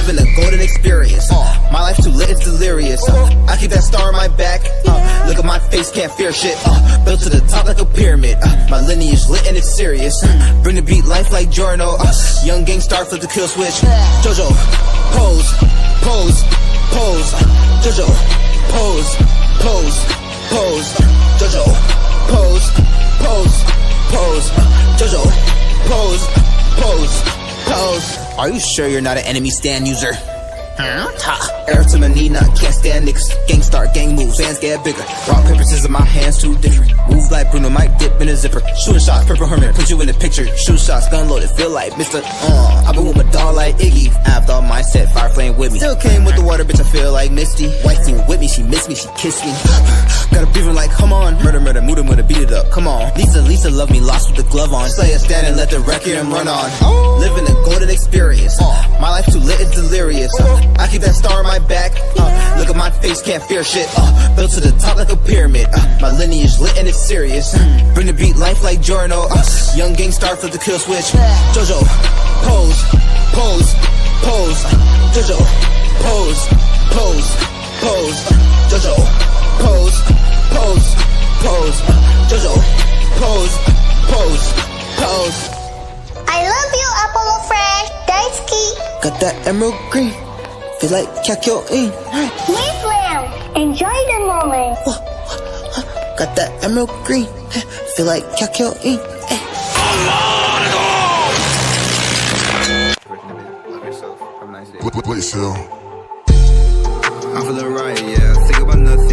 living a golden experience. My life too lit, it's delirious. I keep that star on my back. Look at my face, can't fear shit. Built to the top like a pyramid. My lineage lit and it's serious. Bring the beat, life like Giorno. Young gang star, flip the kill switch. Jojo, pose, pose, pose. Jojo, pose, pose, pose. Jojo, pose, pose, pose. Jojo, pose, pose, pose. Are you sure you're not an enemy stand user? Ha! Air to my knee, not can't stand niggas. Gang start, gang moves, hands get bigger. Rock, paper, scissors, my hands too different. Move like Bruno, might dip in a zipper. Shooting shots, purple hermit, put you in the picture. Shoot shots, gun loaded, feel like Mr. I've been with my dog like Iggy. I've thought mindset, fire flame with me. Still came with the water, bitch, I feel like Misty. White team with me, she missed me, she kissed me. Got a breathing like, come on. Murder, murder, mood him, beat it up, come on. Lisa, love me, lost with the glove on. Slay a stand and let the record and run on. Living a golden experience. My life too lit, it's delirious. I keep that star on my back. Look at my face, can't fear shit. Built to the top like a pyramid. My lineage lit and it's serious. Bring the beat, life like Giorno. Young gang star, flip the kill switch. Jojo, pose, pose, pose. Jojo, pose, pose, pose. Jojo, pose, pose, pose. Jojo, pose, pose, pose. I love you, Apollo Fresh. Daisuki. Got that emerald green. Feel like kakyoin. Wait round. Enjoy the moment. Got that emerald green. Feel like kakyoin. Love yourself. Have a nice day. Play, I'm feeling right, yeah. Think about nothing.